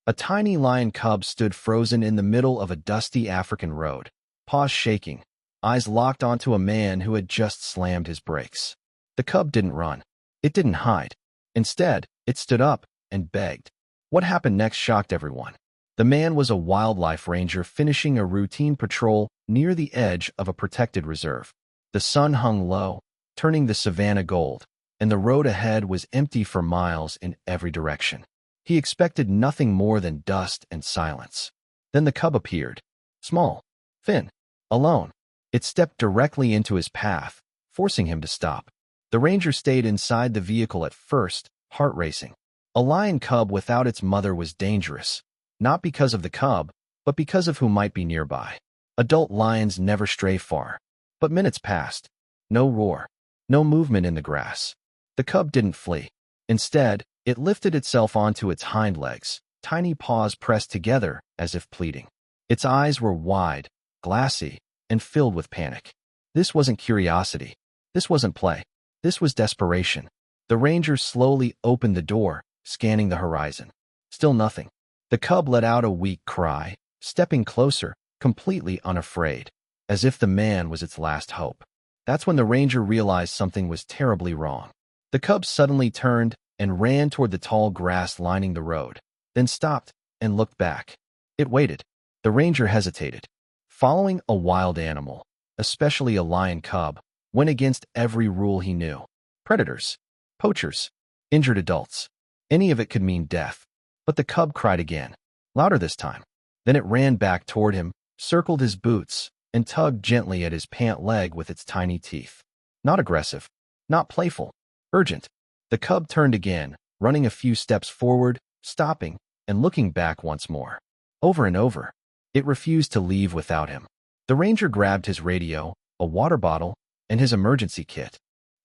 A tiny lion cub stood frozen in the middle of a dusty African road, paws shaking, eyes locked onto a man who had just slammed his brakes. The cub didn't run. It didn't hide. Instead, it stood up and begged. What happened next shocked everyone. The man was a wildlife ranger finishing a routine patrol near the edge of a protected reserve. The sun hung low, turning the savanna gold, and the road ahead was empty for miles in every direction. He expected nothing more than dust and silence. Then the cub appeared, small, thin, alone. It stepped directly into his path, forcing him to stop. The ranger stayed inside the vehicle at first, heart racing. A lion cub without its mother was dangerous, not because of the cub, but because of who might be nearby. Adult lions never stray far. But minutes passed. No roar. No movement in the grass. The cub didn't flee. Instead, it lifted itself onto its hind legs, tiny paws pressed together as if pleading. Its eyes were wide, glassy, and filled with panic. This wasn't curiosity. This wasn't play. This was desperation. The ranger slowly opened the door, scanning the horizon. Still nothing. The cub let out a weak cry, stepping closer, completely unafraid, as if the man was its last hope. That's when the ranger realized something was terribly wrong. The cub suddenly turned and ran toward the tall grass lining the road, then stopped and looked back. It waited. The ranger hesitated. Following a wild animal, especially a lion cub, went against every rule he knew. Predators, poachers, injured adults. Any of it could mean death. But the cub cried again, louder this time. Then it ran back toward him, circled his boots, and tugged gently at his pant leg with its tiny teeth. Not aggressive, not playful, urgent. The cub turned again, running a few steps forward, stopping, and looking back once more. Over and over. It refused to leave without him. The ranger grabbed his radio, a water bottle, and his emergency kit.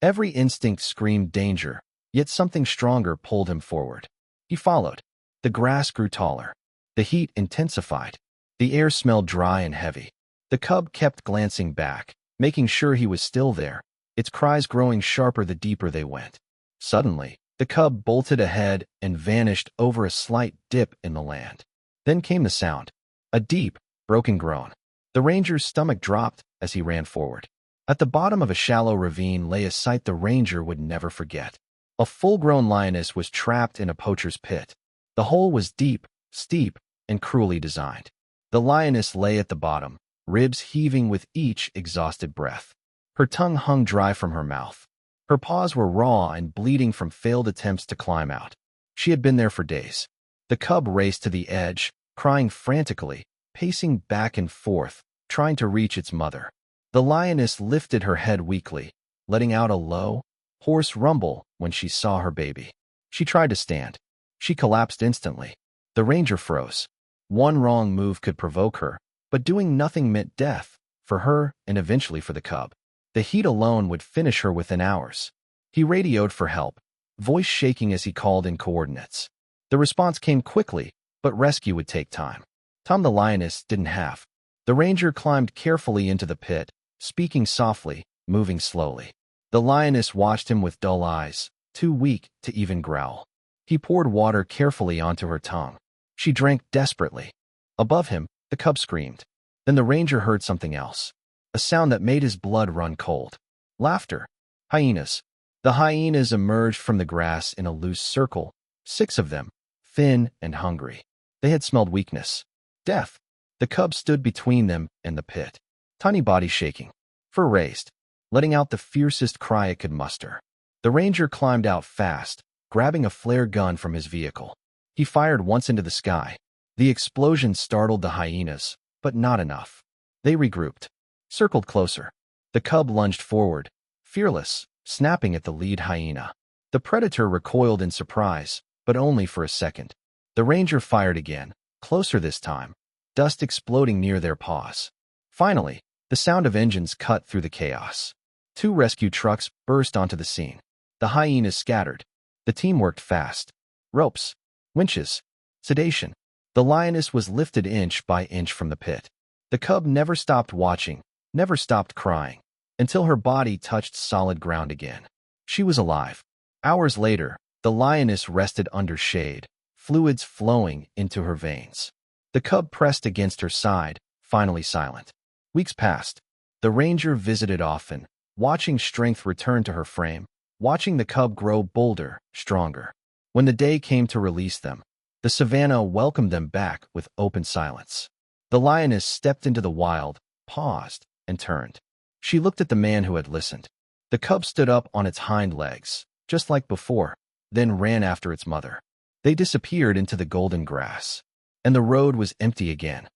Every instinct screamed danger, yet something stronger pulled him forward. He followed. The grass grew taller. The heat intensified. The air smelled dry and heavy. The cub kept glancing back, making sure he was still there, its cries growing sharper the deeper they went. Suddenly, the cub bolted ahead and vanished over a slight dip in the land. Then came the sound. A deep, broken groan. The ranger's stomach dropped as he ran forward. At the bottom of a shallow ravine lay a sight the ranger would never forget. A full-grown lioness was trapped in a poacher's pit. The hole was deep, steep, and cruelly designed. The lioness lay at the bottom, ribs heaving with each exhausted breath. Her tongue hung dry from her mouth. Her paws were raw and bleeding from failed attempts to climb out. She had been there for days. The cub raced to the edge, crying frantically, pacing back and forth, trying to reach its mother. The lioness lifted her head weakly, letting out a low, hoarse rumble when she saw her baby. She tried to stand. She collapsed instantly. The ranger froze. One wrong move could provoke her, but doing nothing meant death, for her and eventually for the cub. The heat alone would finish her within hours. He radioed for help, voice shaking as he called in coordinates. The response came quickly, but rescue would take time. Time the lioness didn't have. The ranger climbed carefully into the pit, speaking softly, moving slowly. The lioness watched him with dull eyes, too weak to even growl. He poured water carefully onto her tongue. She drank desperately. Above him, the cub screamed. Then the ranger heard something else. A sound that made his blood run cold. Laughter. Hyenas. The hyenas emerged from the grass in a loose circle, 6 of them, thin and hungry. They had smelled weakness. Death. The cub stood between them and the pit, tiny body shaking, fur raised, letting out the fiercest cry it could muster. The ranger climbed out fast, grabbing a flare gun from his vehicle. He fired once into the sky. The explosion startled the hyenas, but not enough. They regrouped, circled closer. The cub lunged forward, fearless, snapping at the lead hyena. The predator recoiled in surprise, but only for a second. The ranger fired again, closer this time, dust exploding near their paws. Finally, the sound of engines cut through the chaos. 2 rescue trucks burst onto the scene. The hyenas scattered. The team worked fast. Ropes, winches, sedation. The lioness was lifted inch by inch from the pit. The cub never stopped watching, never stopped crying, until her body touched solid ground again. She was alive. Hours later, the lioness rested under shade, fluids flowing into her veins. The cub pressed against her side, finally silent. Weeks passed. The ranger visited often, watching strength return to her frame, watching the cub grow bolder, stronger. When the day came to release them, the savanna welcomed them back with open silence. The lioness stepped into the wild, paused, and turned. She looked at the man who had listened. The cub stood up on its hind legs, just like before, then ran after its mother. They disappeared into the golden grass, and the road was empty again.